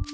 Say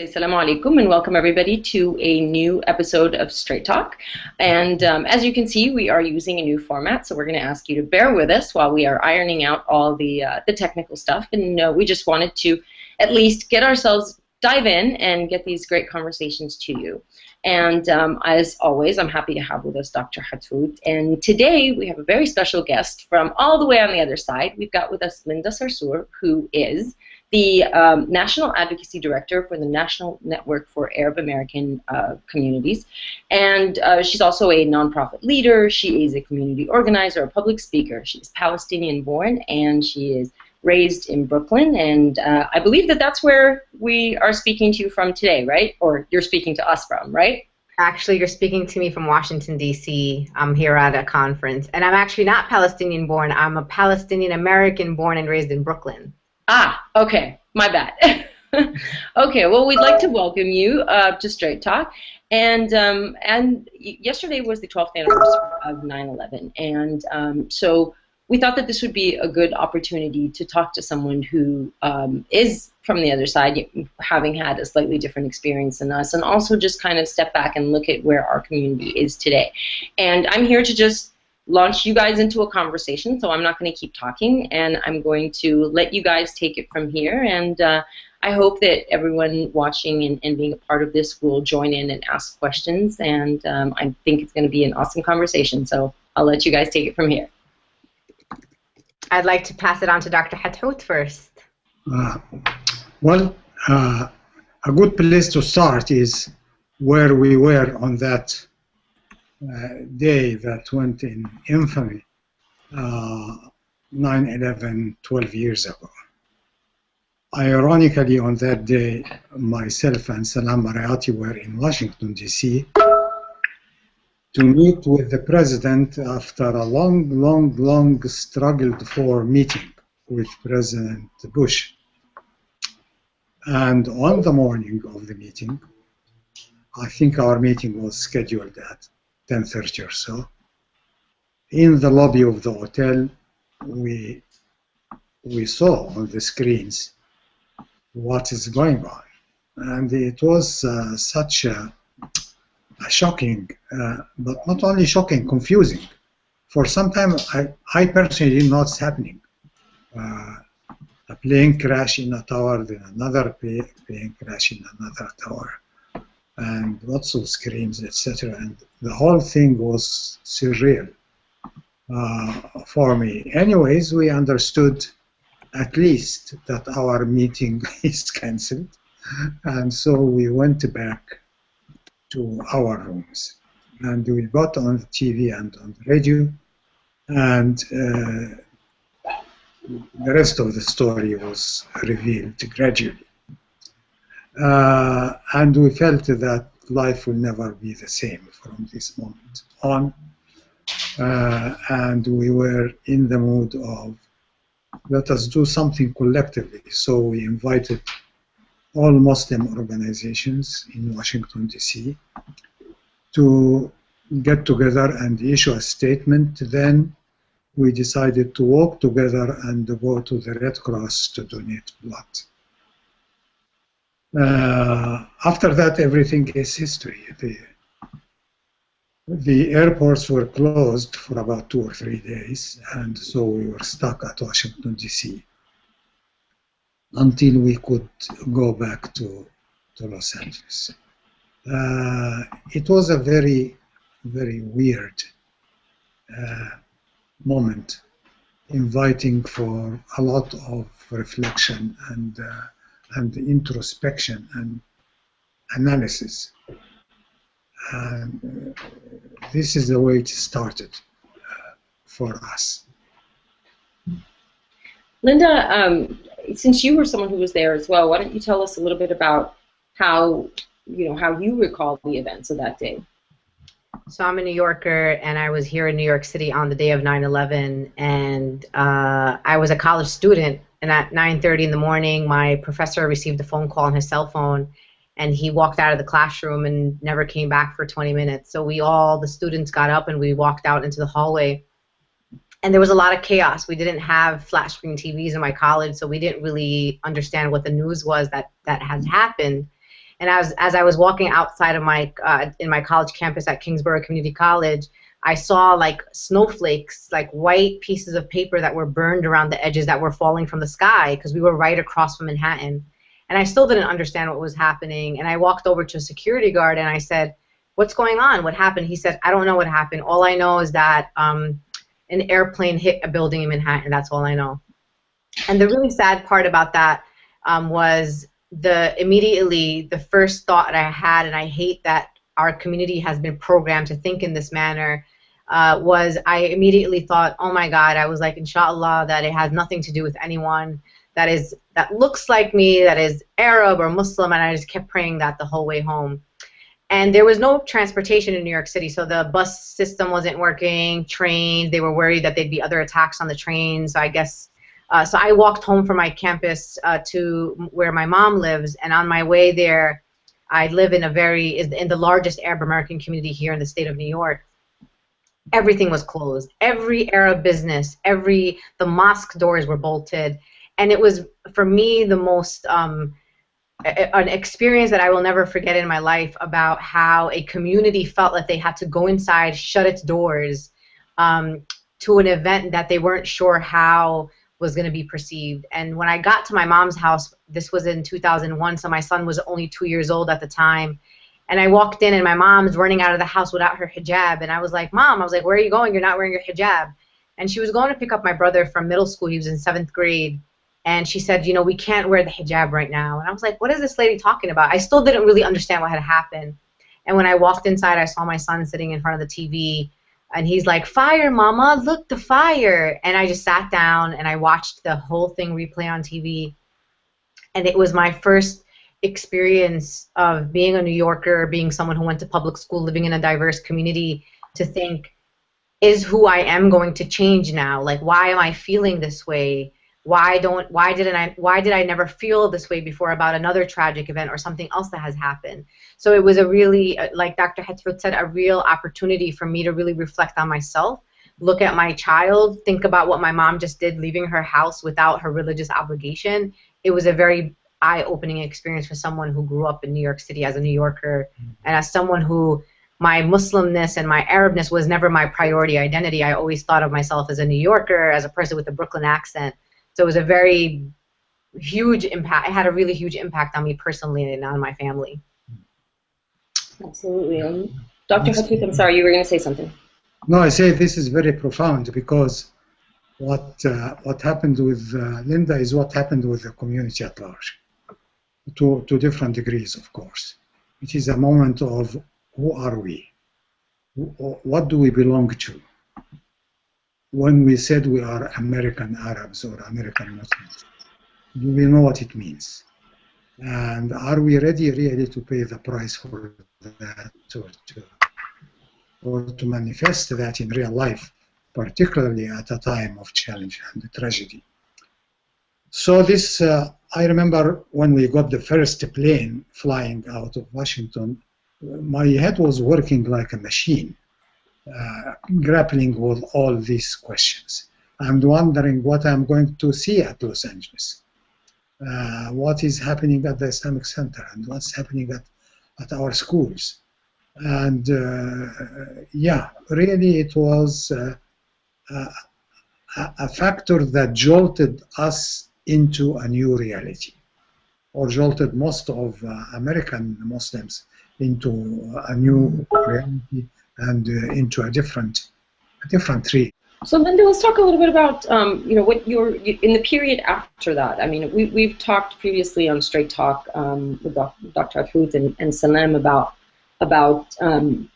Assalamu alaikum and welcome everybody to a new episode of Straight Talk. And as you can see, we are using a new format, so we're going to ask you to bear with us while we are ironing out all the technical stuff. And we just wanted to at least get ourselves dive in and get these great conversations to you. And as always, I'm happy to have with us Dr. Hathout. And today we have a very special guest from all the way on the other side. We've got with us Linda Sarsour, who is the National Advocacy Director for the National Network for Arab American Communities. And she's also a nonprofit leader. She is a community organizer, a public speaker. She's Palestinian born and she is raised in Brooklyn. And I believe that that's where we are speaking to you from today, right? Or you're speaking to us from, right? Actually, you're speaking to me from Washington, D.C. I'm here at a conference. And I'm actually not Palestinian born. I'm a Palestinian American born and raised in Brooklyn. Ah, okay. My bad. Okay, well, we'd like to welcome you to Straight Talk. And yesterday was the 12th anniversary of 9/11. And so we thought that this would be a good opportunity to talk to someone who is from the other side, having had a slightly different experience than us, and also just kind of step back and look at where our community is today. And I'm here to just launch you guys into a conversation, so I'm not going to keep talking, and I'm going to let you guys take it from here, and I hope that everyone watching and being a part of this will join in and ask questions, and I think it's going to be an awesome conversation, so I'll let you guys take it from here. I'd like to pass it on to Dr. Hathout first. Well, a good place to start is where we were on that day that went in infamy, 9/11, 12 years ago. Ironically, on that day, myself and Maher Hathout were in Washington, D.C. to meet with the president after a long struggled for meeting with President Bush. And on the morning of the meeting, I think our meeting was scheduled at 10:30 or so. In the lobby of the hotel, we saw on the screens what is going on. And it was such a shocking, but not only shocking, confusing. For some time, I personally didn't know what's happening. A plane crash in a tower, then another plane crash in another tower, and lots of screams, etc. And the whole thing was surreal for me. Anyways, we understood at least that our meeting is cancelled, and so we went back to our rooms. And we got on the TV and on the radio, and the rest of the story was revealed gradually. And we felt that life will never be the same from this moment on. And we were in the mood of, let us do something collectively. So we invited all Muslim organizations in Washington, D.C. to get together and issue a statement. Then we decided to work together and go to the Red Cross to donate blood. After that, everything is history. The airports were closed for about 2 or 3 days, and so we were stuck at Washington, D.C. until we could go back to Los Angeles. It was a very, very weird moment, inviting for a lot of reflection and introspection and analysis. And this is the way it started for us. Linda, since you were someone who was there as well, why don't you tell us a little bit about how you recall the events of that day? So I'm a New Yorker, and I was here in New York City on the day of 9/11, and I was a college student, and at 9:30 in the morning, my professor received a phone call on his cell phone, and he walked out of the classroom and never came back for 20 minutes. So the students got up, and we walked out into the hallway, And there was a lot of chaos. We didn't have flat screen TVs in my college, so we didn't really understand what the news was that had happened. And as I was walking outside of my in my college campus at Kingsborough Community College, I saw like snowflakes, like white pieces of paper that were burned around the edges that were falling from the sky, because we were right across from Manhattan. And I still didn't understand what was happening. And I walked over to a security guard and I said, "What's going on? What happened?" He said, "I don't know what happened. All I know is that an airplane hit a building in Manhattan. That's all I know." And the really sad part about that was immediately the first thought I had, and I hate that our community has been programmed to think in this manner, was I immediately thought, oh my God, I was like, inshallah, that it has nothing to do with anyone that looks like me, that is Arab or Muslim, and I just kept praying that the whole way home. And there was no transportation in New York City, so the bus system wasn't working, trains, they were worried that there'd be other attacks on the trains, so I guess, so I walked home from my campus to where my mom lives, and on my way there, I live in the largest Arab American community here in the state of New York. Everything was closed. Every Arab business, the mosque doors were bolted, and it was, for me, the most, an experience that I will never forget in my life about how a community felt like they had to go inside, shut its doors to an event that they weren't sure how was going to be perceived. And when I got to my mom's house, this was in 2001, so my son was only 2 years old at the time, and I walked in and my mom's running out of the house without her hijab, and I was like, "Mom," I was like, "where are you going? You're not wearing your hijab." And she was going to pick up my brother from middle school. He was in 7th grade. And she said, "We can't wear the hijab right now." And I was like, what is this lady talking about? I still didn't really understand what had happened. And when I walked inside, I saw my son sitting in front of the TV. And he's like, "Fire, Mama, look, the fire." And I just sat down and I watched the whole thing replay on TV. And it was my first experience of being a New Yorker, being someone who went to public school, living in a diverse community, to think, is who I am going to change now? Like, why am I feeling this way? Why did I never feel this way before about another tragic event or something else that has happened? So it was a really, like Dr. Hathout said, a real opportunity for me to really reflect on myself, look at my child, think about what my mom just did, leaving her house without her religious obligation. It was a very eye-opening experience for someone who grew up in New York City as a New Yorker, and as someone who my Muslimness and my Arabness was never my priority identity. I always thought of myself as a New Yorker, as a person with a Brooklyn accent. So it was a very huge impact. It had a really huge impact on me personally and on my family. Absolutely. Dr. Hathout, I'm sorry, you were going to say something. No, I say this is very profound, because what happened with Linda is what happened with the community at large, to different degrees, of course. It is a moment of who are we? What do we belong to? When we said we are American Arabs or American Muslims, do we know what it means? And are we ready really to pay the price for that, or to manifest that in real life, particularly at a time of challenge and tragedy? So this, I remember when we got the first plane flying out of Washington, my head was working like a machine. Grappling with all these questions and wondering what I'm going to see at Los Angeles, what is happening at the Islamic Center, and what's happening at our schools. And yeah, really it was a factor that jolted us into a new reality, or jolted most of American Muslims into a new reality and into a different tree. So Linda, let's talk a little bit about what in the period after that. I mean, we've talked previously on Straight Talk with Dr. Hathout and Salem about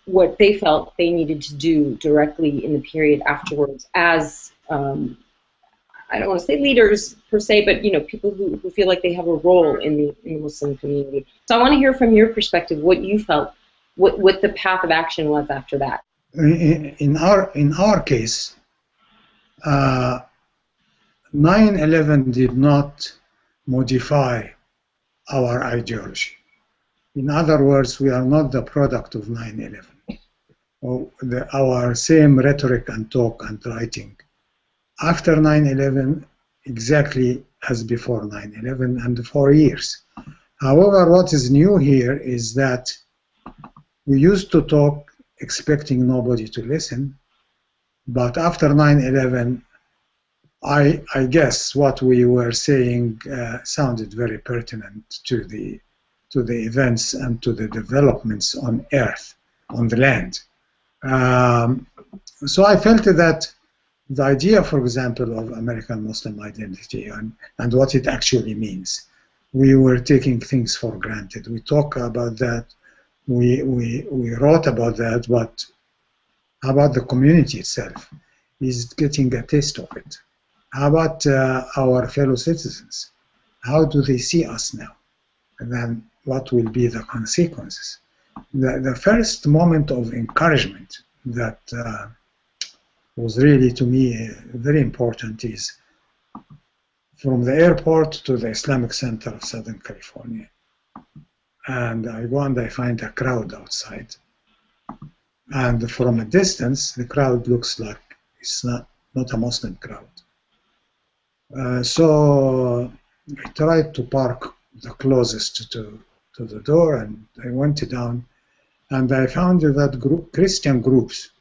what they felt they needed to do directly in the period afterwards as I don't want to say leaders per se, but people who feel like they have a role in the Muslim community. So I want to hear from your perspective what you felt, what the path of action was after that. In our case, 9/11 did not modify our ideology. In other words, we are not the product of 9/11. Our same rhetoric and talk and writing after 9/11 exactly as before 9/11 and 4 years. However, what is new here is that we used to talk expecting nobody to listen, but after 9/11, I guess what we were saying sounded very pertinent to the events and to the developments on Earth, on the land. So I felt that the idea, for example, of American Muslim identity and what it actually means, we were taking things for granted. We talk about that, we wrote about that, but how about the community itself? Is getting a taste of it? How about our fellow citizens? How do they see us now? And then what will be the consequences? The first moment of encouragement that was really, to me, very important is from the airport to the Islamic Center of Southern California. And I go and I find a crowd outside. And from a distance, the crowd looks like it's not a Muslim crowd. So I tried to park the closest to the door, and I went down, and I found that Christian groups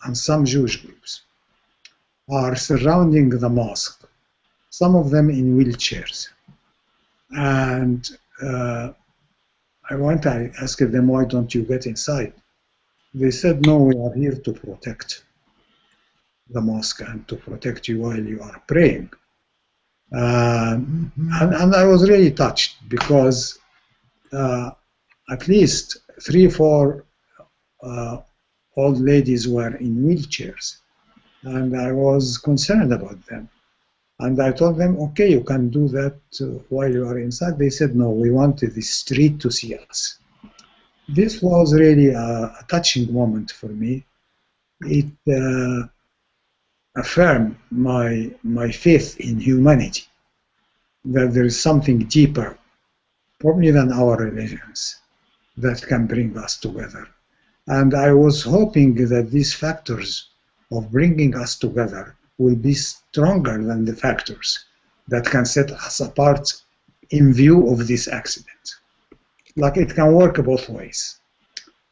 and some Jewish groups are surrounding the mosque, some of them in wheelchairs. And I asked them, why don't you get inside? They said, no, we are here to protect the mosque and to protect you while you are praying. And I was really touched because at least 3-4 old ladies were in wheelchairs, and I was concerned about them. And I told them, okay, you can do that while you are inside. They said, no, we wanted the street to see us. This was really a touching moment for me. It affirmed my faith in humanity, that there is something deeper, probably than our religions, that can bring us together. And I was hoping that these factors of bringing us together will be stronger than the factors that can set us apart in view of this accident. Like, it can work both ways.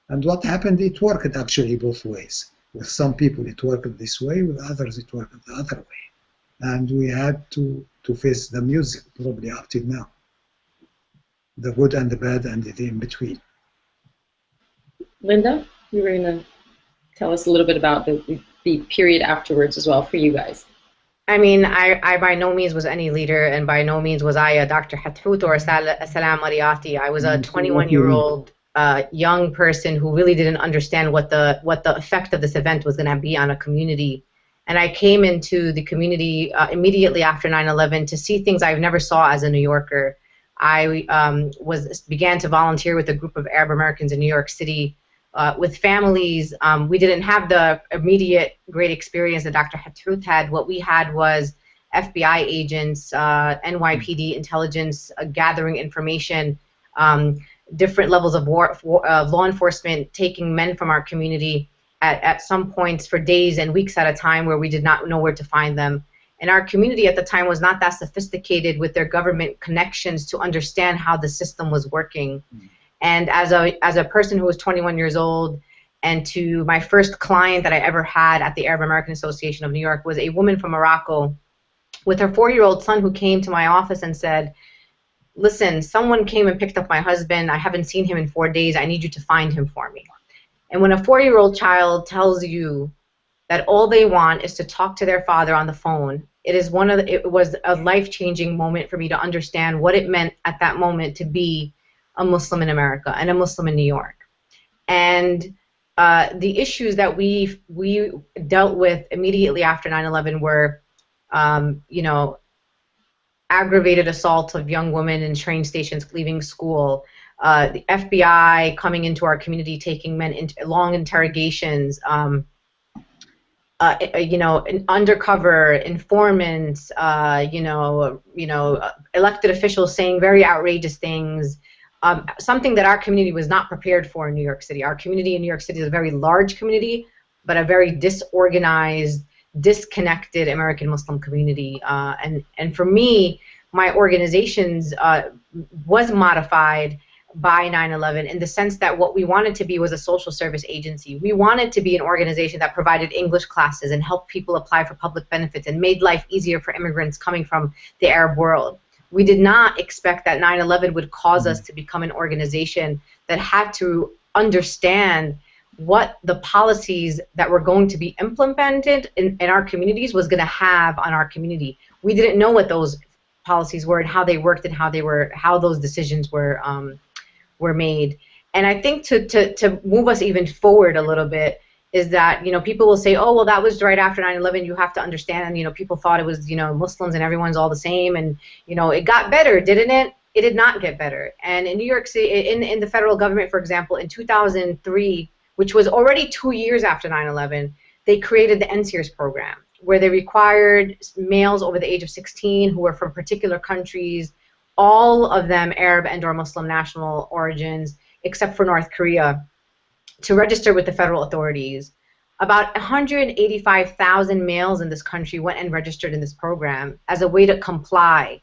And what happened, it worked actually both ways. With some people it worked this way, with others it worked the other way. And we had to face the music, probably up till now. The good and the bad and the in-between. Linda, you were going to tell us a little bit about the period afterwards as well for you guys. I mean, I by no means was any leader, and by no means was I a Dr. Hathout or a Salam Mariyati. I was a 21-year-old young person who really didn't understand what the effect of this event was going to be on a community. And I came into the community immediately after 9/11 to see things I never saw as a New Yorker. I began to volunteer with a group of Arab Americans in New York City. With families, we didn't have the immediate great experience that Dr. Hathout had. What we had was FBI agents, NYPD intelligence gathering information, different levels of law enforcement taking men from our community at some points for days and weeks at a time where we did not know where to find them. And our community at the time was not that sophisticated with their government connections to understand how the system was working. And as a person who was 21 years old, and to my first client that I ever had at the Arab American Association of New York was a woman from Morocco with her 4-year-old son who came to my office and said, listen, someone came and picked up my husband. I haven't seen him in 4 days. I need you to find him for me. And when a 4-year-old child tells you that all they want is to talk to their father on the phone, it was a life-changing moment for me to understand what it meant at that moment to be a Muslim in America and a Muslim in New York. And the issues that we dealt with immediately after 9/11 were, aggravated assault of young women in train stations leaving school, the FBI coming into our community, taking men into long interrogations, undercover informants, elected officials saying very outrageous things. Something that our community was not prepared for in New York City. Our community in New York City is a very large community, but a very disorganized, disconnected American Muslim community. And for me, my organizations was modified by 9/11 in the sense that what we wanted to be was a social service agency. We wanted to be an organization that provided English classes and helped people apply for public benefits and made life easier for immigrants coming from the Arab world. We did not expect that 9/11 would cause us to become an organization that had to understand what the policies that were going to be implemented in our communities was going to have on our community. We didn't know what those policies were and how they worked and how those decisions were made. And I think to move us even forward a little bit is that, you know, people will say, oh, well, that was right after 9/11. You have to understand, you know, people thought it was, you know, Muslims and everyone's all the same. And, you know, it got better, didn't it? It did not get better. And in New York City, in the federal government, for example, in 2003, which was already 2 years after 9/11, they created the NSEERS program, where they required males over the age of 16 who were from particular countries, all of them Arab and/or Muslim national origins, except for North Korea, to register with the federal authorities. About 185,000 males in this country went and registered in this program as a way to comply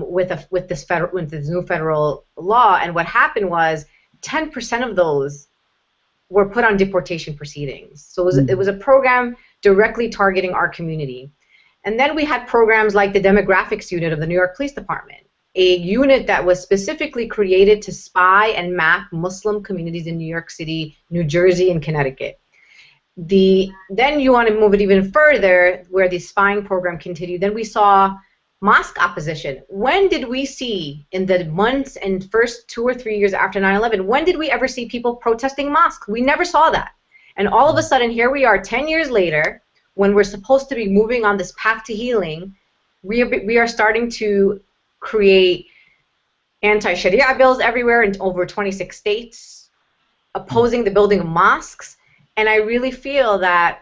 with this new federal law. And what happened was 10% of those were put on deportation proceedings. So it was a program directly targeting our community. And then we had programs like the demographics unit of the New York Police Department, a unit that was specifically created to spy and map Muslim communities in New York City, New Jersey, and Connecticut. Then you want to move it even further, where the spying program continued. Then we saw mosque opposition. When did we see, in the months and first 2 or 3 years after 9/11, when did we ever see people protesting mosques? We never saw that. And all of a sudden, here we are 10 years later, when we're supposed to be moving on this path to healing, we are starting to create anti-Sharia bills everywhere in over 26 states, opposing the building of mosques. And I really feel that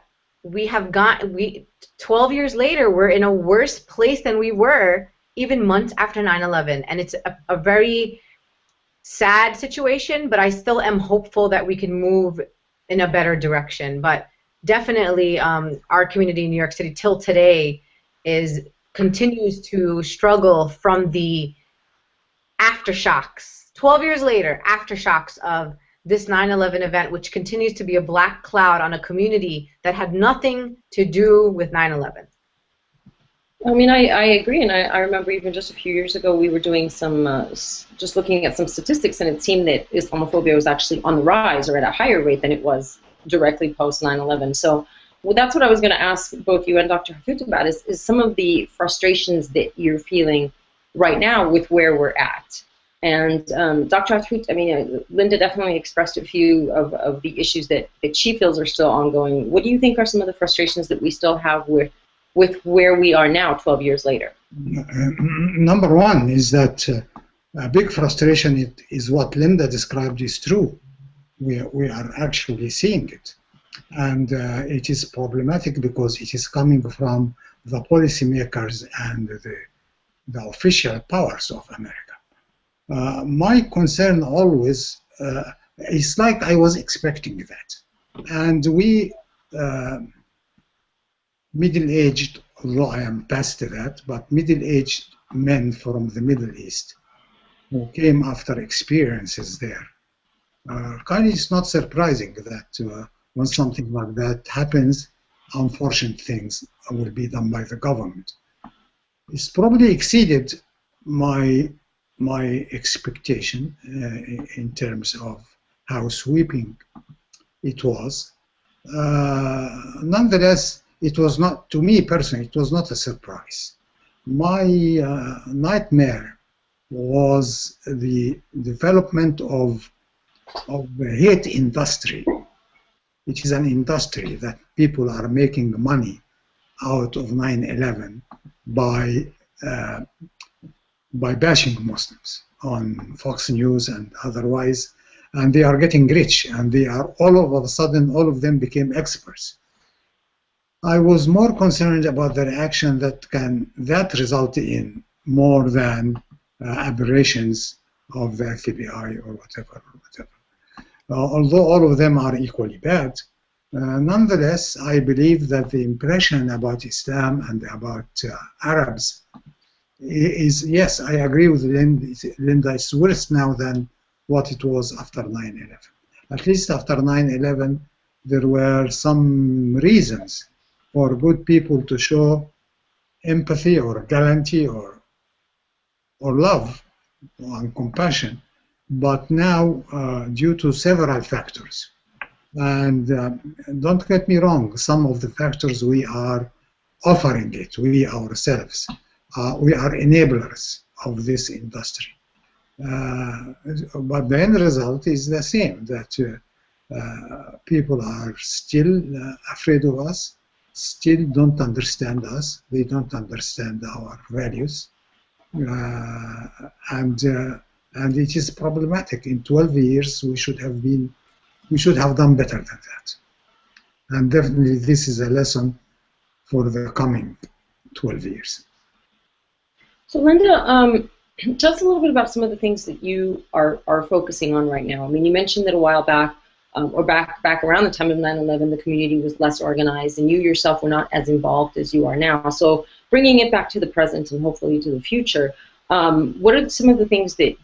12 years later, we're in a worse place than we were even months after 9/11. And it's a very sad situation, but I still am hopeful that we can move in a better direction. But definitely our community in New York City till today continues to struggle from the aftershocks, 12 years later, aftershocks of this 9/11 event, which continues to be a black cloud on a community that had nothing to do with 9/11. I mean, I agree, and I remember even just a few years ago we were doing some, just looking at some statistics, and it seemed that Islamophobia was actually on the rise, or at a higher rate than it was directly post 9/11. So that's what I was going to ask both you and Dr. Hathout about, is some of the frustrations that you're feeling right now with where we're at. And Dr. Hathout, I mean, Linda definitely expressed a few of the issues that she feels are still ongoing. What do you think are some of the frustrations that we still have with where we are now 12 years later? Number one is that a big frustration is what Linda described is true. We are actually seeing it. And it is problematic because it is coming from the policymakers and the official powers of America. My concern always is like I was expecting that. And we, middle-aged, although I am past that, but middle-aged men from the Middle East who came after experiences there, kind of it's not surprising that when something like that happens, unfortunate things will be done by the government. It's probably exceeded my expectation in terms of how sweeping it was. Nonetheless, it was not, to me personally, it was not a surprise. My nightmare was the development of the hate industry. It is an industry that people are making money out of 9/11 by bashing Muslims on Fox News and otherwise, and they are getting rich, and they are all of a sudden, all of them became experts. I was more concerned about the reaction that result in more than aberrations of the FBI or whatever. Although all of them are equally bad, Nonetheless, I believe that the impression about Islam and about Arabs is, yes, I agree with Linda, it's worse now than what it was after 9/11. At least after 9/11, there were some reasons for good people to show empathy or gallantry or love and compassion. But now, due to several factors, and don't get me wrong, some of the factors we are offering it, we ourselves, we are enablers of this industry. But the end result is the same, that people are still afraid of us, still don't understand us, they don't understand our values, and it is problematic. In 12 years, we should have done better than that. And definitely this is a lesson for the coming 12 years. So Linda, tell us a little bit about some of the things that you are focusing on right now. I mean, you mentioned that a while back, or back around the time of 9/11, the community was less organized, and you yourself were not as involved as you are now. So bringing it back to the present and hopefully to the future, what are some of the things that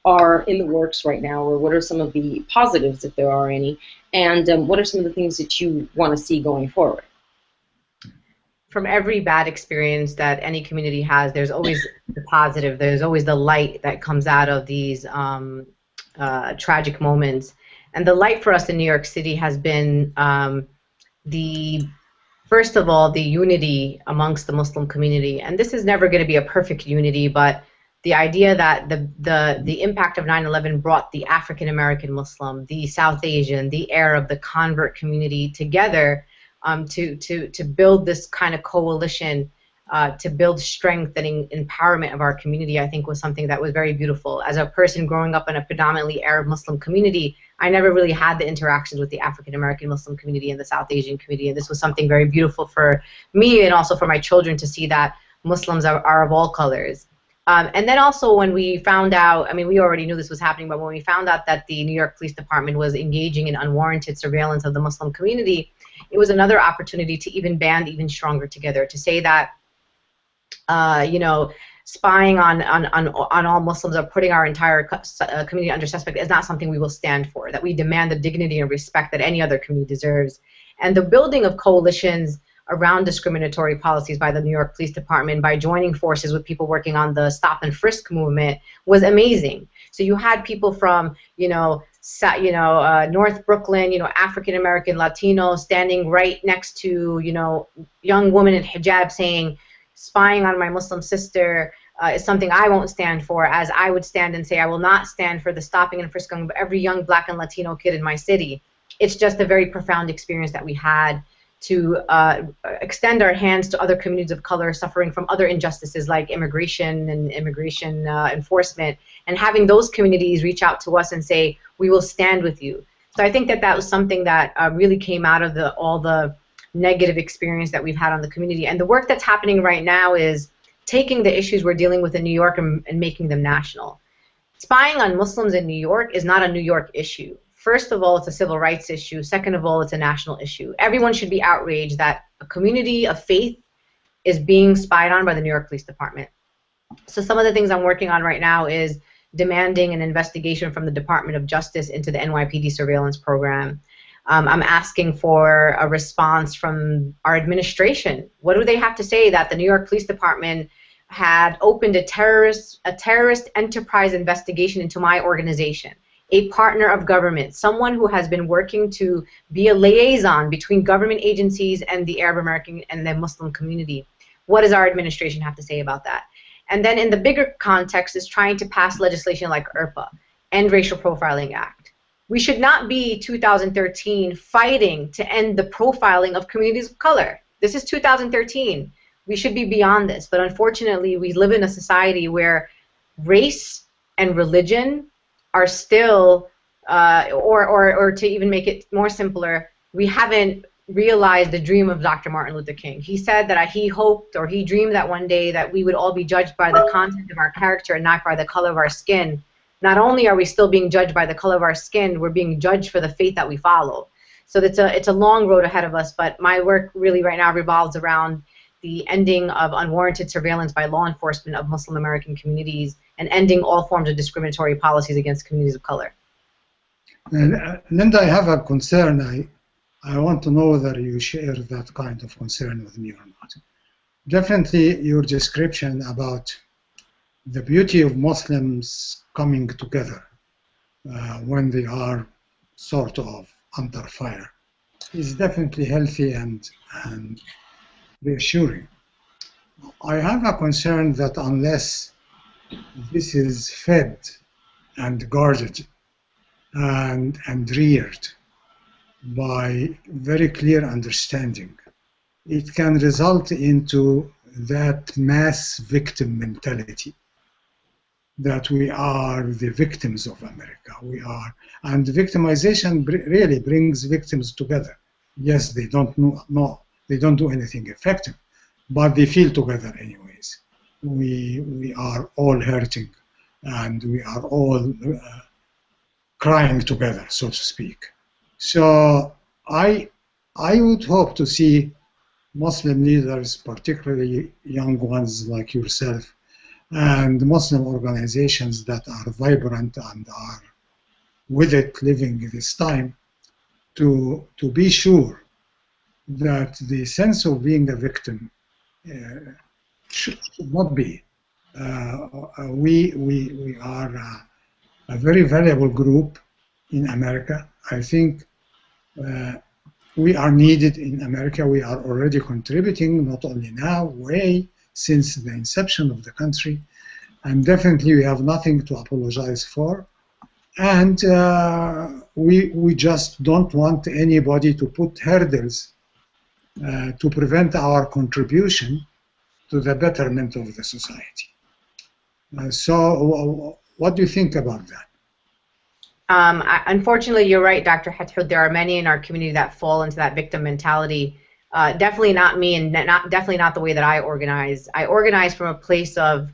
are in the works right now, or what are some of the positives, if there are any, and what are some of the things that you want to see going forward? From every bad experience that any community has, there's always the positive, there's always the light that comes out of these tragic moments. And the light for us in New York City has been first of all, the unity amongst the Muslim community. And this is never going to be a perfect unity, but the idea that the impact of 9/11 brought the African American Muslim, the South Asian, the Arab, the convert community together to build this kind of coalition, to build strength and empowerment of our community, I think was something that was very beautiful. As a person growing up in a predominantly Arab Muslim community, I never really had the interactions with the African American Muslim community and the South Asian community, and this was something very beautiful for me and also for my children to see that Muslims are of all colors. And then also when we found out, I mean, we already knew this was happening, but when we found out that the New York Police Department was engaging in unwarranted surveillance of the Muslim community, it was another opportunity to even band even stronger together, to say that, you know, spying on all Muslims or putting our entire community under suspect is not something we will stand for, that we demand the dignity and respect that any other community deserves. And the building of coalitions around discriminatory policies by the New York Police Department, by joining forces with people working on the stop and frisk movement, was amazing. So you had people from, North Brooklyn, African American, Latino, standing right next to, young women in hijab saying, spying on my Muslim sister is something I won't stand for, as I would stand and say I will not stand for the stopping and frisking of every young black and Latino kid in my city. It's just a very profound experience that we had to extend our hands to other communities of color suffering from other injustices like immigration and immigration enforcement, and having those communities reach out to us and say, we will stand with you. So I think that was something that really came out of all the negative experience that we've had on the community. And the work that's happening right now is taking the issues we're dealing with in New York and making them national. Spying on Muslims in New York is not a New York issue. First of all, it's a civil rights issue. Second of all, it's a national issue. Everyone should be outraged that a community of faith is being spied on by the New York Police Department. So some of the things I'm working on right now is demanding an investigation from the Department of Justice into the NYPD surveillance program. I'm asking for a response from our administration. What do they have to say that the New York Police Department had opened a terrorist enterprise investigation into my organization? A partner of government, someone who has been working to be a liaison between government agencies and the Arab American and the Muslim community. What does our administration have to say about that? And then in the bigger context is trying to pass legislation like IRPA, End Racial Profiling Act. We should not be 2013 fighting to end the profiling of communities of color. This is 2013. We should be beyond this. But unfortunately, we live in a society where race and religion are still, or to even make it more simpler, we haven't realized the dream of Dr. Martin Luther King. He said that he hoped, or he dreamed that one day that we would all be judged by the content of our character and not by the color of our skin. Not only are we still being judged by the color of our skin, we're being judged for the faith that we follow. So it's a long road ahead of us, but my work really right now revolves around the ending of unwarranted surveillance by law enforcement of Muslim American communities and ending all forms of discriminatory policies against communities of color. Linda, I have a concern. I want to know whether you share that kind of concern with me or not. Definitely your description about the beauty of Muslims coming together when they are sort of under fire is definitely healthy and reassuring. I have a concern that unless this is fed and guarded and reared by very clear understanding, it can result into that mass victim mentality that we are the victims of America. We are, and victimization really brings victims together. Yes, they don't they don't do anything effective, but they feel together anyways. We are all hurting, and we are all crying together, so to speak. So I would hope to see Muslim leaders, particularly young ones like yourself, and Muslim organizations that are vibrant and are with it living this time, to be sure that the sense of being a victim should not be. We are a very valuable group in America. I think we are needed in America. We are already contributing, not only now, way since the inception of the country, and definitely we have nothing to apologize for. And we just don't want anybody to put hurdles to prevent our contribution to the betterment of the society. So what do you think about that? Unfortunately, you're right, Dr. Hathout. There are many in our community that fall into that victim mentality. Definitely not me, and definitely not the way that I organize. I organize from a place of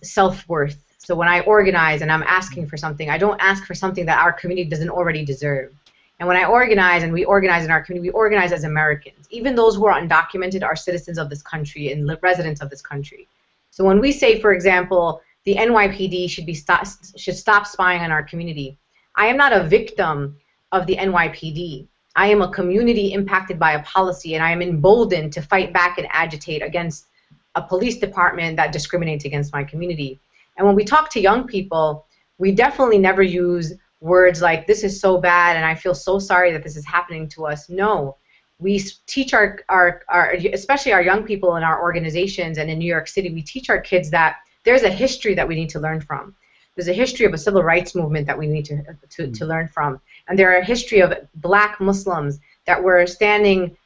self-worth. So when I organize and I'm asking for something, I don't ask for something that our community doesn't already deserve. And when I organize and we organize in our community, we organize as Americans. Even those who are undocumented are citizens of this country and residents of this country. So when we say, for example, the NYPD should stop spying on our community, I am not a victim of the NYPD. I am a community impacted by a policy, and I am emboldened to fight back and agitate against a police department that discriminates against my community. And when we talk to young people, we definitely never use words like, this is so bad and I feel so sorry that this is happening to us. No, we teach our especially our young people in our organizations and in New York City, we teach our kids that there's a history that we need to learn from. There's a history of a civil rights movement that we need to learn from. And there are a history of black Muslims that were standing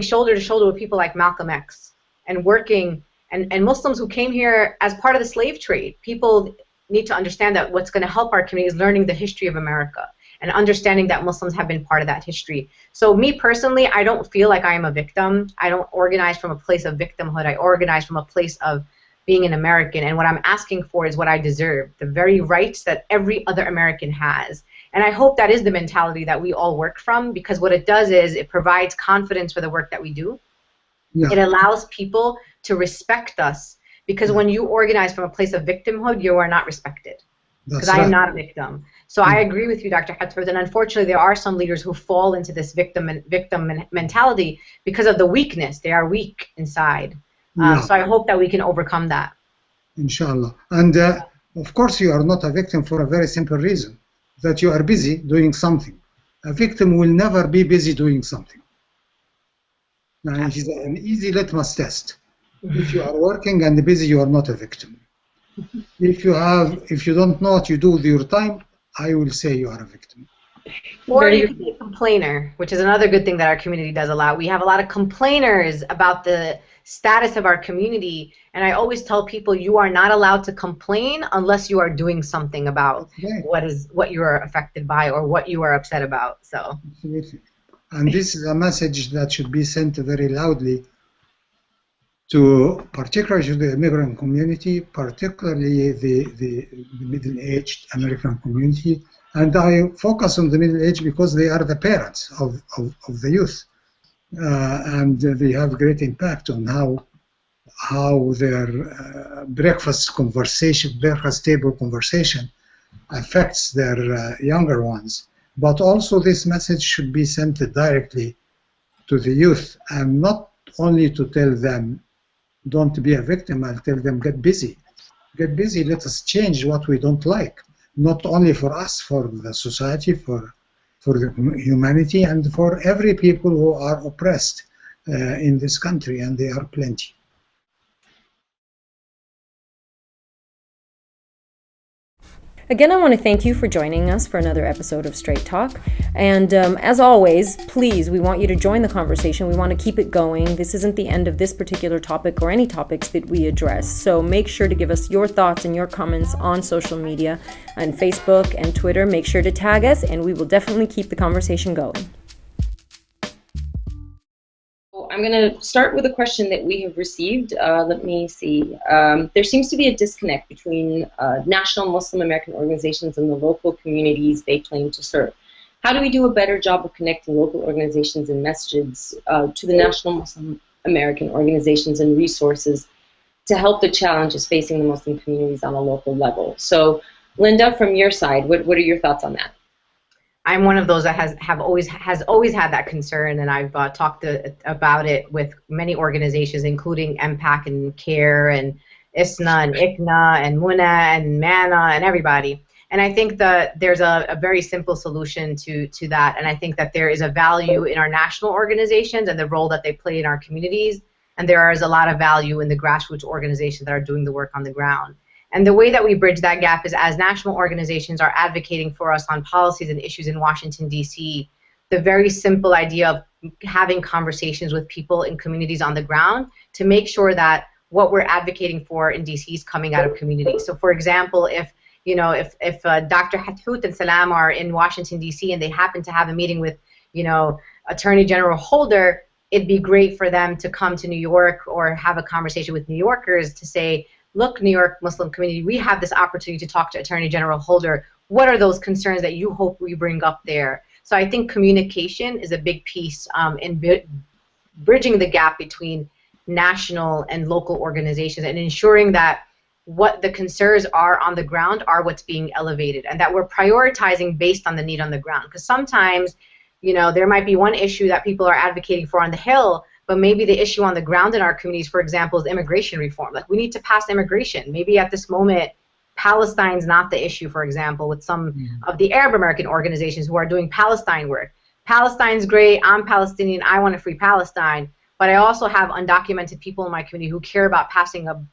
shoulder to shoulder with people like Malcolm X and working, and Muslims who came here as part of the slave trade. People need to understand that what's going to help our community is learning the history of America and understanding that Muslims have been part of that history. So me personally, I don't feel like I am a victim. I don't organize from a place of victimhood. I organize from a place of being an American, and what I'm asking for is what I deserve, the very rights that every other American has. And I hope that is the mentality that we all work from, because what it does is it provides confidence for the work that we do. Yeah. It allows people to respect us, because when you organize from a place of victimhood, you are not respected. Because I am not a victim. So I agree with you, Dr. Hathout, and unfortunately there are some leaders who fall into this victim mentality because of the weakness. They are weak inside. So I hope that we can overcome that. Inshallah. And of course you are not a victim for a very simple reason, that you are busy doing something. A victim will never be busy doing something. Now, it is an easy litmus test. If you are working and busy, you are not a victim. If you don't know what you do with your time, I will say you are a victim. Or you can be a complainer, which is another good thing that our community does a lot. We have a lot of complainers about the status of our community, and I always tell people you are not allowed to complain unless you are doing something about what you are affected by or what you are upset about. So absolutely. And this is a message that should be sent very loudly to, particularly to the immigrant community, particularly the middle-aged American community, And I focus on the middle age because they are the parents of the youth. And they have great impact on how their breakfast table conversation affects their younger ones. But also this message should be sent directly to the youth, and not only to tell them, don't be a victim. I'll tell them, get busy. Get busy, let us change what we don't like. Not only for us, for the society, for the humanity, and for every people who are oppressed in this country, and there are plenty. Again, I want to thank you for joining us for another episode of Straight Talk. And as always, please, we want you to join the conversation. We want to keep it going. This isn't the end of this particular topic or any topics that we address. So make sure to give us your thoughts and your comments on social media, on Facebook and Twitter. Make sure to tag us, and we will definitely keep the conversation going. I'm going to start with a question that we have received. Let me see. There seems to be a disconnect between national Muslim American organizations and the local communities they claim to serve. How do we do a better job of connecting local organizations and messages to the national Muslim American organizations and resources to help the challenges facing the Muslim communities on a local level? So, Linda, from your side, what are your thoughts on that? I'm one of those that has always had that concern, and I've talked about it with many organizations, including MPAC and CARE and ISNA and ICNA and MUNA and MANA and everybody. And I think that there's a very simple solution to that, and I think that there is a value in our national organizations and the role that they play in our communities, and there is a lot of value in the grassroots organizations that are doing the work on the ground. And the way that we bridge that gap is as national organizations are advocating for us on policies and issues in Washington, D.C., the very simple idea of having conversations with people in communities on the ground to make sure that what we're advocating for in D.C. is coming out of communities. So, for example, if Dr. Hathout and Salam are in Washington, D.C., and they happen to have a meeting with, Attorney General Holder, it'd be great for them to come to New York or have a conversation with New Yorkers to say, look, New York Muslim community, we have this opportunity to talk to Attorney General Holder. What are those concerns that you hope we bring up there? So I think communication is a big piece in bridging the gap between national and local organizations and ensuring that what the concerns are on the ground are what's being elevated, and that we're prioritizing based on the need on the ground. Because sometimes, there might be one issue that people are advocating for on the Hill, but maybe the issue on the ground in our communities, for example, is immigration reform. Like, we need to pass immigration. Maybe at this moment, Palestine's not the issue, for example, with some of the Arab American organizations who are doing Palestine work. Palestine's great, I'm Palestinian, I want to free Palestine, but I also have undocumented people in my community who care about passing a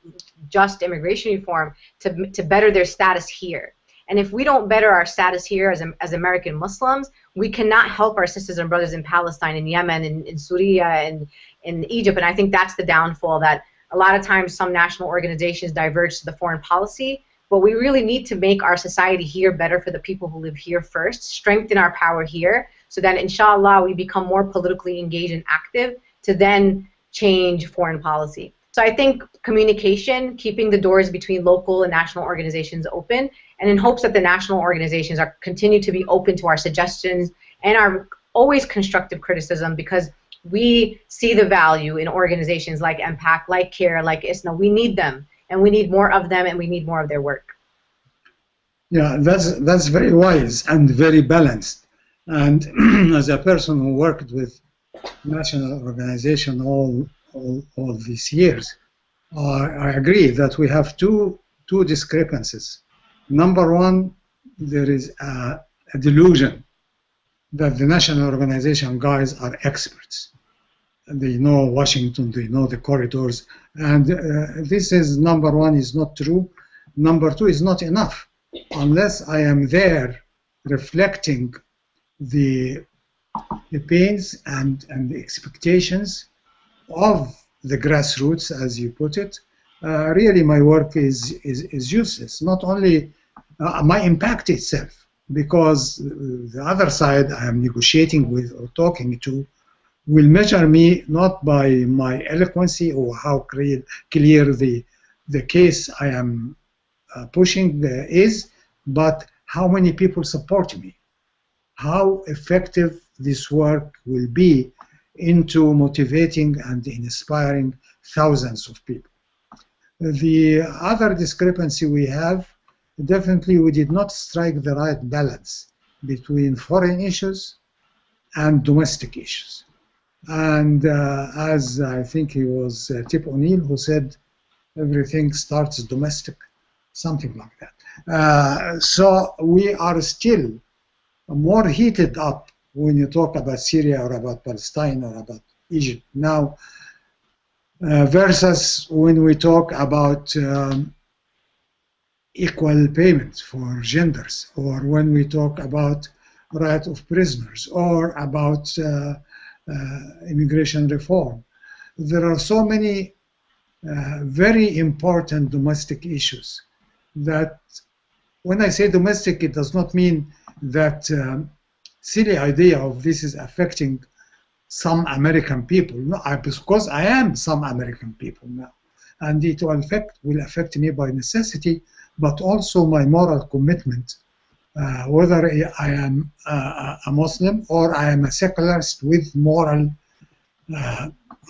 just immigration reform to better their status here. And if we don't better our status here as American Muslims, we cannot help our sisters and brothers in Palestine, in Yemen, in Syria, and in Egypt. And I think that's the downfall, that a lot of times some national organizations diverge to the foreign policy, but we really need to make our society here better for the people who live here first, strengthen our power here, so that inshallah we become more politically engaged and active to then change foreign policy. So I think communication, keeping the doors between local and national organizations open, and in hopes that the national organizations continue to be open to our suggestions and our always constructive criticism, because we see the value in organizations like MPAC, like CARE, like ISNA. We need them, and we need more of them, and we need more of their work. Yeah, that's very wise and very balanced. And as a person who worked with national organization all these years, I agree that we have two discrepancies. Number one, there is a delusion that the national organization guys are experts. They know Washington, they know the corridors, and this is, number one, is not true. Number two, is not enough unless I am there reflecting the pains and the expectations of the grassroots, as you put it. Really, my work is useless. Not only my impact itself, because the other side I am negotiating with or talking to will measure me not by my eloquency or how clear the case I am pushing is, but how many people support me, how effective this work will be into motivating and inspiring thousands of people. The other discrepancy we have, definitely we did not strike the right balance between foreign issues and domestic issues. And as I think it was Tip O'Neill who said, everything starts domestic, something like that. So we are still more heated up when you talk about Syria or about Palestine or about Egypt now, versus when we talk about equal payment for genders, or when we talk about right of prisoners, or about immigration reform. There are so many very important domestic issues that, when I say domestic, it does not mean that silly idea of this is affecting some American people. No, because I am some American people now, and it will affect me by necessity, but also my moral commitment, whether I am a Muslim or I am a secularist with moral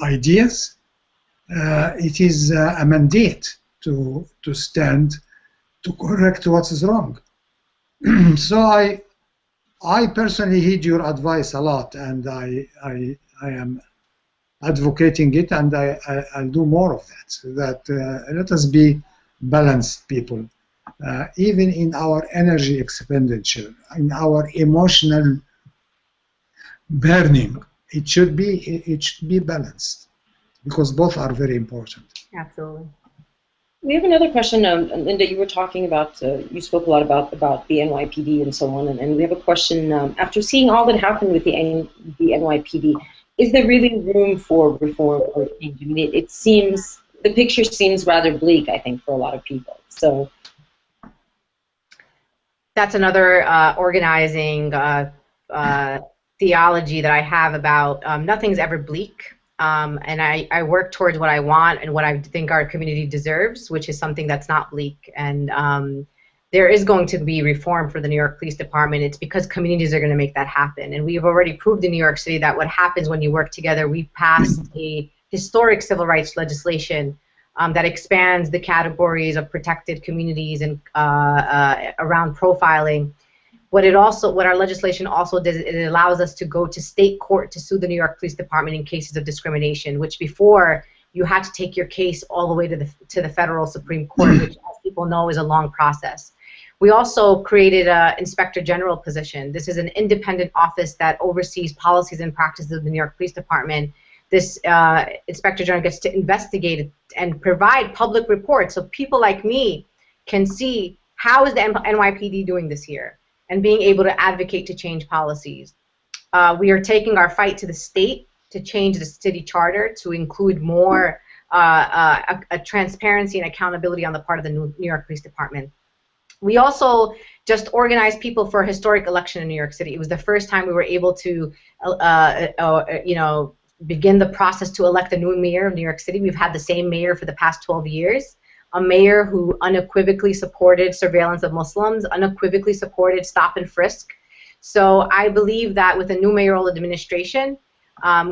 ideas. It is a mandate to stand to correct what is wrong. So I personally heed your advice a lot, and I am advocating it, and I'll do more of that. Let us be balanced people, even in our energy expenditure, in our emotional burning. It should be balanced, because both are very important. Absolutely. We have another question, Linda. You were talking about, you spoke a lot about the NYPD and so on, and we have a question. After seeing all that happened with the NYPD, is there really room for reform or change? I mean, it seems, the picture seems rather bleak, I think, for a lot of people. So that's another organizing theology that I have about nothing's ever bleak. And I work towards what I want and what I think our community deserves, which is something that's not bleak. And there is going to be reform for the New York Police Department. It's because communities are going to make that happen. And we've already proved in New York City that what happens when you work together. We passed a historic civil rights legislation that expands the categories of protected communities and around profiling. What our legislation also does, it allows us to go to state court to sue the New York Police Department in cases of discrimination, which before you had to take your case all the way to the federal Supreme Court, which, as people know, is a long process. We also created an Inspector General position. This is an independent office that oversees policies and practices of the New York Police Department. This Inspector General gets to investigate and provide public reports so people like me can see how is the NYPD doing this year, and being able to advocate to change policies. We are taking our fight to the state to change the city charter to include more a transparency and accountability on the part of the New York Police Department. We also just organized people for a historic election in New York City. It was the first time we were able to begin the process to elect a new mayor of New York City. We've had the same mayor for the past 12 years. A mayor who unequivocally supported surveillance of Muslims, unequivocally supported stop and frisk. So I believe that with a new mayoral administration,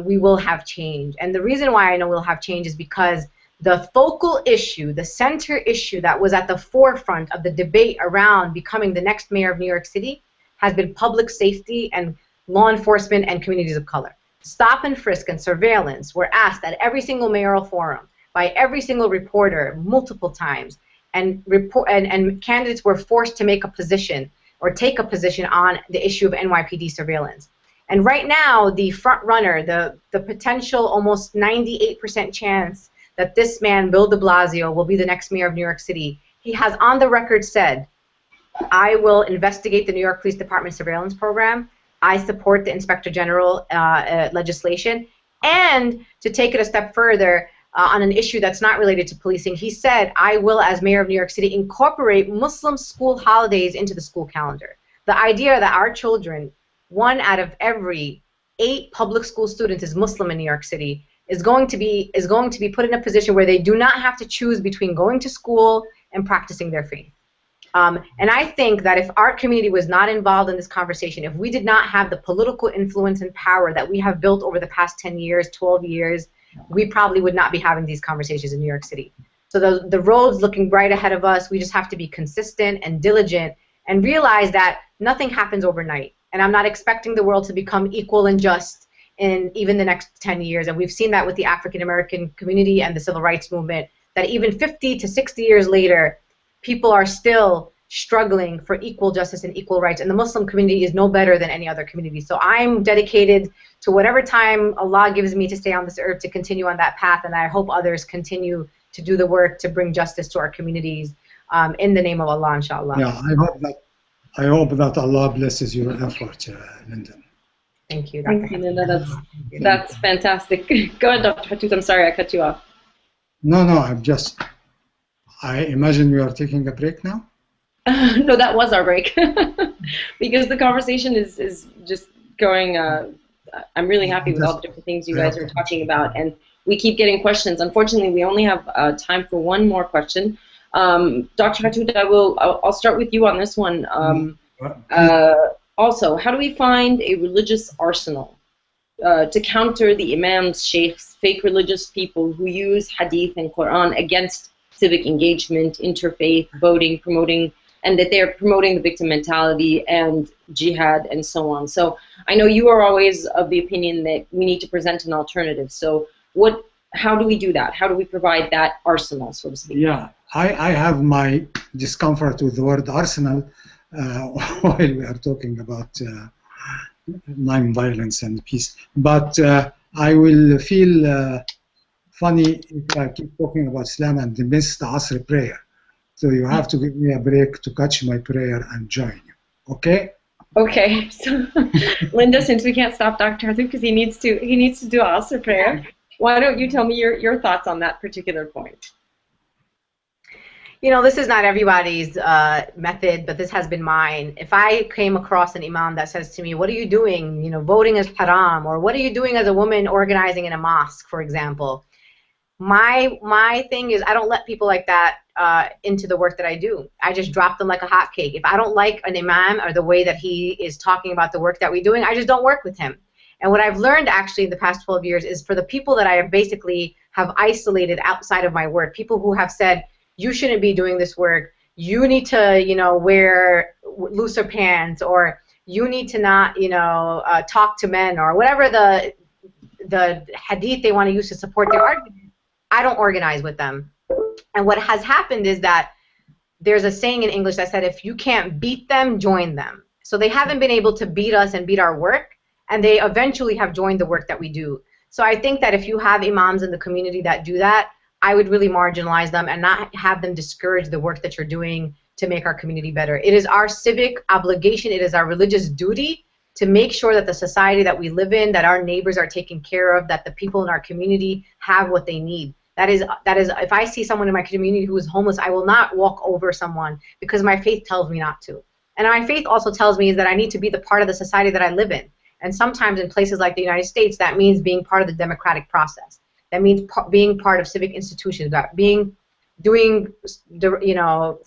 we will have change. And the reason why I know we'll have change is because the focal issue, the center issue that was at the forefront of the debate around becoming the next mayor of New York City has been public safety and law enforcement and communities of color. Stop and frisk and surveillance were asked at every single mayoral forum by every single reporter multiple times, and candidates were forced to make a position or take a position on the issue of NYPD surveillance. And right now, the front runner, the potential almost 98% chance that this man, Bill de Blasio, will be the next mayor of New York City, he has on the record said, I will investigate the New York Police Department surveillance program, I support the Inspector General legislation, and to take it a step further, on an issue that's not related to policing, he said, I will, as mayor of New York City, incorporate Muslim school holidays into the school calendar. The idea that our children, 1 out of every 8 public school students is Muslim in New York City, is going to be put in a position where they do not have to choose between going to school and practicing their faith. And I think that if our community was not involved in this conversation, if we did not have the political influence and power that we have built over the past 10 years, 12 years, we probably would not be having these conversations in New York City. So the road's looking bright ahead of us. We just have to be consistent and diligent and realize that nothing happens overnight. And I'm not expecting the world to become equal and just in even the next 10 years. And we've seen that with the African American community and the civil rights movement, that even 50 to 60 years later, people are still struggling for equal justice and equal rights. And the Muslim community is no better than any other community. So I'm dedicated to whatever time Allah gives me to stay on this earth to continue on that path. And I hope others continue to do the work to bring justice to our communities in the name of Allah, inshallah. Yeah, I hope that Allah blesses your effort, Linda. Thank you, Dr. Thank you, Linda. That's fantastic. Go ahead, Dr. Hathout. I'm sorry I cut you off. No, I imagine we are taking a break now? No, that was our break. Because the conversation is just going, I'm really happy with all the different things you guys are talking about. And we keep getting questions. Unfortunately, we only have time for one more question. Dr. Hathout, I'll start with you on this one. Also, how do we find a religious arsenal to counter the imams, sheikhs, fake religious people who use hadith and Quran against civic engagement, interfaith, voting, promoting, and that they're promoting the victim mentality and jihad and so on. So I know you are always of the opinion that we need to present an alternative. So how do we do that? How do we provide that arsenal, so to speak? Yeah, I have my discomfort with the word arsenal while we are talking about non-violence and peace. But I will feel funny if I keep talking about Islam and miss the Asr prayer. So you have to give me a break to catch my prayer and join you. Okay? Okay. So, Linda, since we can't stop Dr. Hathout because he needs to do Asr prayer, why don't you tell me your thoughts on that particular point? You know, this is not everybody's method, but this has been mine. If I came across an imam that says to me, what are you doing? You know, voting is haram, or what are you doing as a woman organizing in a mosque, for example? My thing is I don't let people like that into the work that I do. I just drop them like a hotcake. If I don't like an imam or the way that he is talking about the work that we're doing, I just don't work with him. And what I've learned actually in the past 12 years is for the people that I have basically have isolated outside of my work, people who have said, you shouldn't be doing this work, you need to, you know, wear looser pants, or you need to not, you know, talk to men, or whatever the hadith they want to use to support their argument, I don't organize with them. And what has happened is that there's a saying in English that said, if you can't beat them, join them. So they haven't been able to beat us and beat our work, and they eventually have joined the work that we do. So I think that if you have imams in the community that do that, I would really marginalize them and not have them discourage the work that you're doing to make our community better. It is our civic obligation, it is our religious duty to make sure that the society that we live in, that our neighbors are taken care of, that the people in our community have what they need. That is, if I see someone in my community who is homeless, I will not walk over someone because my faith tells me not to. And my faith also tells me is that I need to be the part of the society that I live in. And sometimes in places like the United States, that means being part of the democratic process. That means being part of civic institutions, doing, you know,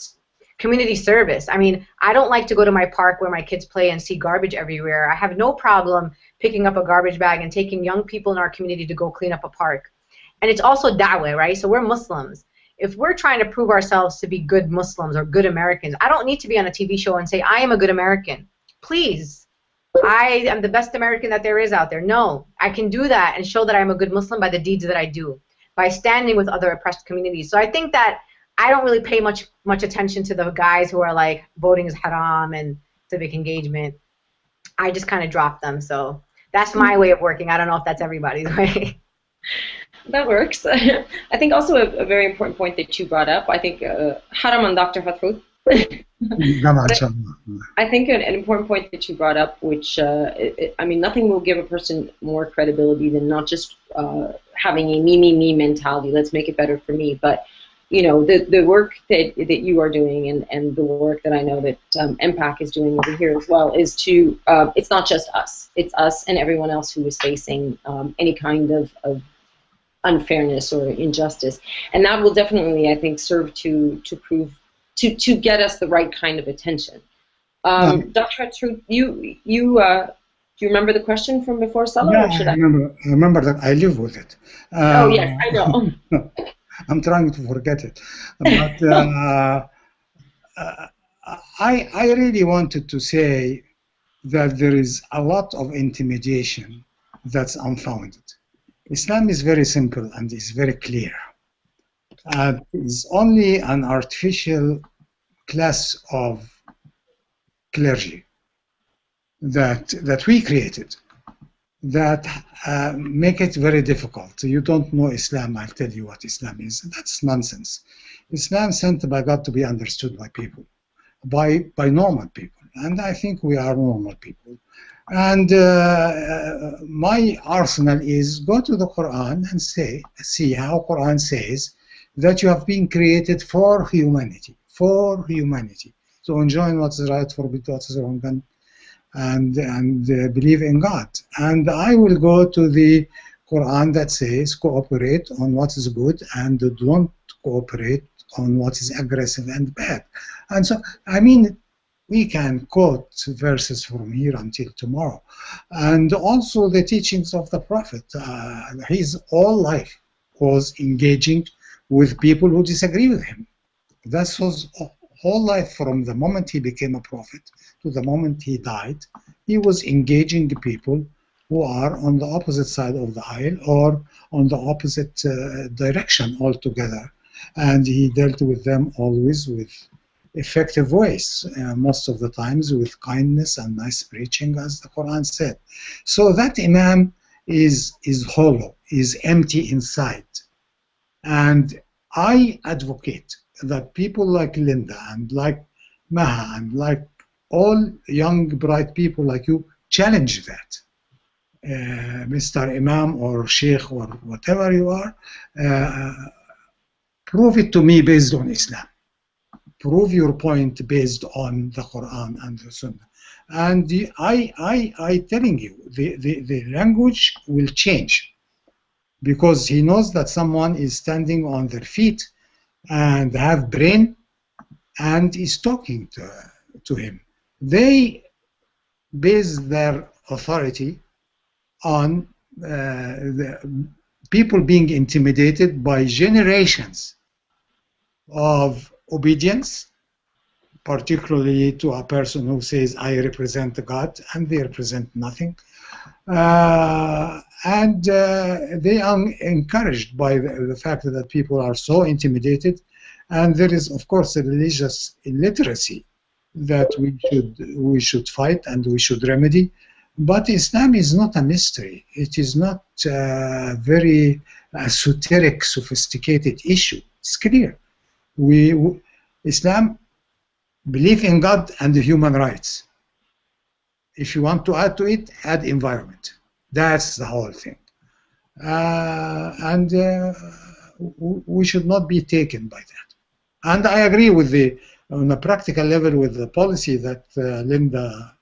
community service. I mean, I don't like to go to my park where my kids play and see garbage everywhere. I have no problem picking up a garbage bag and taking young people in our community to go clean up a park. And it's also da'wah, right? So we're Muslims. If we're trying to prove ourselves to be good Muslims or good Americans, I don't need to be on a TV show and say, I am a good American. Please. I am the best American that there is out there. No, I can do that and show that I'm a good Muslim by the deeds that I do, by standing with other oppressed communities. So I think that I don't really pay much attention to the guys who are like voting is haram and civic engagement. I just kind of drop them. So that's my way of working. I don't know if that's everybody's way. That works. I think also a very important point that you brought up, I think haram on Dr. Hathout. I think an important point that you brought up, which, I mean, nothing will give a person more credibility than not just having a me mentality, let's make it better for me, but, you know, the work that you are doing and the work that I know that MPAC is doing over here as well is to, it's not just us, it's us and everyone else who is facing any kind of unfairness or injustice. And that will definitely, I think, serve to prove to get us the right kind of attention. Dr. Hathout, do you remember the question from before, Salah? Yeah, or should I remember that. I live with it. Oh yes, I know. I'm trying to forget it, but I really wanted to say that there is a lot of intimidation that's unfounded. Islam is very simple and is very clear. It's only an artificial class of clergy that we created that make it very difficult. You don't know Islam, I'll tell you what Islam is. That's nonsense. Islam sent by God to be understood by people, by normal people. And I think we are normal people. And my arsenal is go to the Quran and see how Quran says that you have been created for humanity, to enjoy what is right, forbid what is wrong, and believe in God. And I will go to the Quran that says cooperate on what is good and don't cooperate on what is aggressive and bad. And so, I mean, we can quote verses from here until tomorrow. And also the teachings of the Prophet. His whole life was engaging with people who disagree with him. That's his whole life, from the moment he became a prophet to the moment he died. He was engaging people who are on the opposite side of the aisle or on the opposite direction altogether. And he dealt with them always with effective ways, most of the times with kindness and nice preaching, as the Quran said. So that Imam is hollow, is empty inside. And I advocate that people like Linda and like Maha and like all young, bright people like you challenge that. Mr. Imam or Sheikh or whatever you are, prove it to me based on Islam. Prove your point based on the Quran and the Sunnah. And I telling you, the language will change, because he knows that someone is standing on their feet and have brain and is talking to him. They base their authority on the people being intimidated by generations of obedience, particularly to a person who says, I represent God, and they represent nothing. And they are encouraged by the fact that people are so intimidated. And there is, of course, a religious illiteracy that we should fight and we should remedy. But Islam is not a mystery. It is not a very esoteric, sophisticated issue. It's clear. Islam believe in God and the human rights. If you want to add to it, add environment. That's the whole thing. And we should not be taken by that. And I agree with on a practical level with the policy that Linda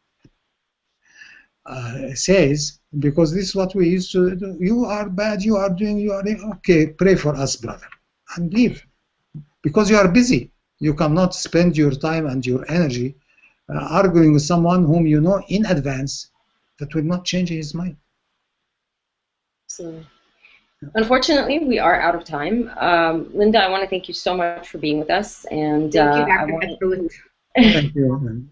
says, because this is what we used to do. You are bad, you are doing, okay, pray for us, brother, and leave. Because you are busy. You cannot spend your time and your energy arguing with someone whom you know in advance that will not change his mind. So, unfortunately, we are out of time. Linda, I want to thank you so much for being with us. And Thank you, Thank you.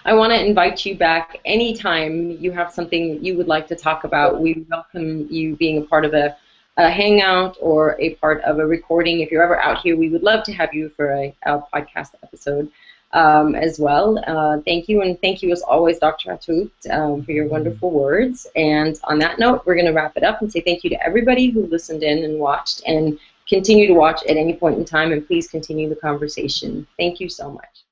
I want to invite you back anytime you have something you would like to talk about. We welcome you being a part of a hangout or a part of a recording. If you're ever out here, we would love to have you for a podcast episode as well. Thank you, and thank you as always, Dr. Hathout, for your wonderful words. And on that note, we're going to wrap it up and say thank you to everybody who listened in and watched, and continue to watch at any point in time, and please continue the conversation. Thank you so much.